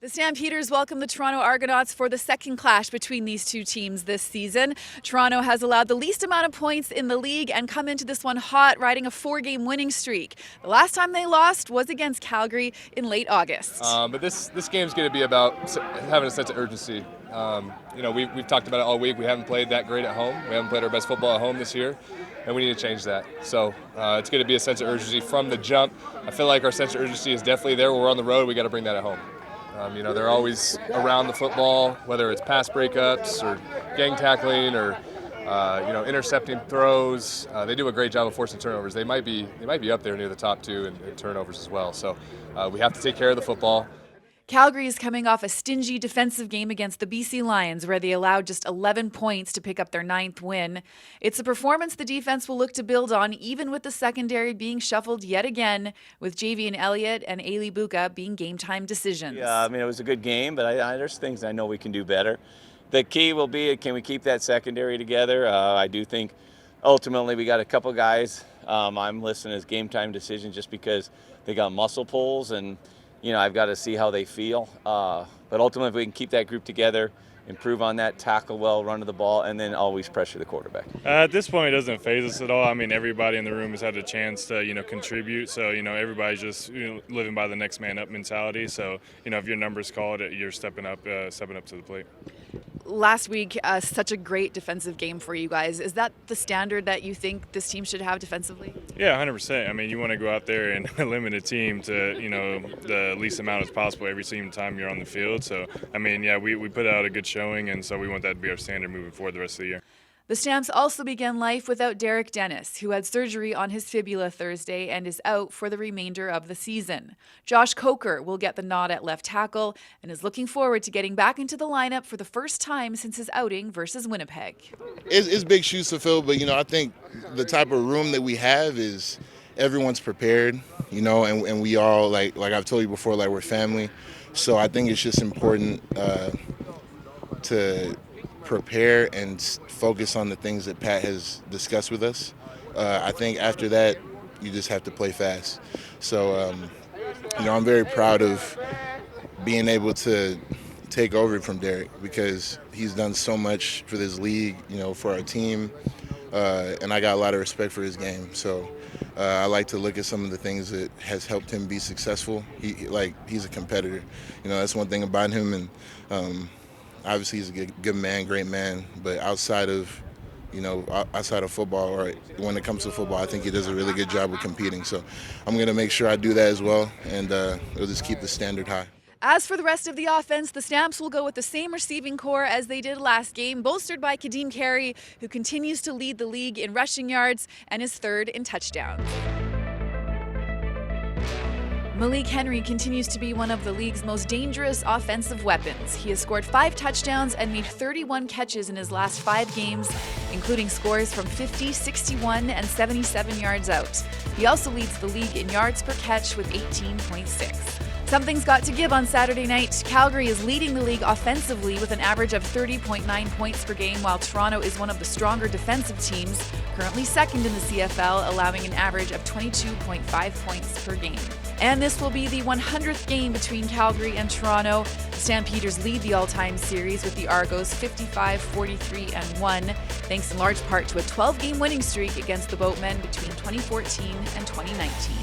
The Stampeders welcome the Toronto Argonauts for the second clash between these two teams this season. Toronto has allowed the least amount of points in the league and come into this one hot, riding a 4-game winning streak. The last time they lost was against Calgary in late August. But this game's going to be about having a sense of urgency. We've talked about it all week. We haven't played that great at home. We haven't played our best football at home this year, and we need to change that. So it's going to be a sense of urgency from the jump. I feel like our sense of urgency is definitely there. When we're on the road, we got to bring that at home. They're always around the football, whether it's pass breakups or gang tackling or intercepting throws. They do a great job of forcing turnovers. They might be up there near the top two in turnovers as well. So we have to take care of the football. Calgary is coming off a stingy defensive game against the BC Lions, where they allowed just 11 points to pick up their 9th win. It's a performance the defense will look to build on, even with the secondary being shuffled yet again, with Javian Elliott and Ailey Buka being game-time decisions. Yeah, it was a good game, but there's things I know we can do better. The key will be, can we keep that secondary together? I do think ultimately we got a couple guys I'm listing as game-time decisions just because they got muscle pulls, and I've got to see how they feel. But ultimately, if we can keep that group together, improve on that, tackle well, run to the ball, and then always pressure the quarterback. At this point, it doesn't faze us at all. I mean, everybody in the room has had a chance to, contribute. So, everybody's just living by the next man up mentality. So, if your number's called, you're stepping up to the plate. Last week, such a great defensive game for you guys. Is that the standard that you think this team should have defensively? Yeah, 100%. I mean, you want to go out there and limit a team to, the least amount as possible every single time you're on the field. So, we put out a good showing, and so we want that to be our standard moving forward the rest of the year. The Stamps also began life without Derek Dennis, who had surgery on his fibula Thursday and is out for the remainder of the season. Josh Coker will get the nod at left tackle and is looking forward to getting back into the lineup for the first time since his outing versus Winnipeg. It's big shoes to fill, but I think the type of room that we have is everyone's prepared, and we all, like I've told you before, we're family. So I think it's just important to prepare and focus on the things that Pat has discussed with us. I think after that, you just have to play fast. So, I'm very proud of being able to take over from Derek because he's done so much for this league, for our team, and I got a lot of respect for his game. So I like to look at some of the things that has helped him be successful. He's a competitor. That's one thing about him, and obviously he's a good man, great man, but outside of football, or when it comes to football, I think he does a really good job of competing. So I'm going to make sure I do that as well, and we'll just keep the standard high. As for the rest of the offense, the Stamps will go with the same receiving core as they did last game, bolstered by Kadeem Carey, who continues to lead the league in rushing yards and is third in touchdowns. Malik Henry continues to be one of the league's most dangerous offensive weapons. He has scored 5 touchdowns and made 31 catches in his last 5 games, including scores from 50, 61, and 77 yards out. He also leads the league in yards per catch with 18.6. Something's got to give on Saturday night. Calgary is leading the league offensively with an average of 30.9 points per game, while Toronto is one of the stronger defensive teams, currently second in the CFL, allowing an average of 22.5 points per game. And this will be the 100th game between Calgary and Toronto. The Stampeders lead the all-time series with the Argos 55-43-1, thanks in large part to a 12-game winning streak against the Boatmen between 2014 and 2019.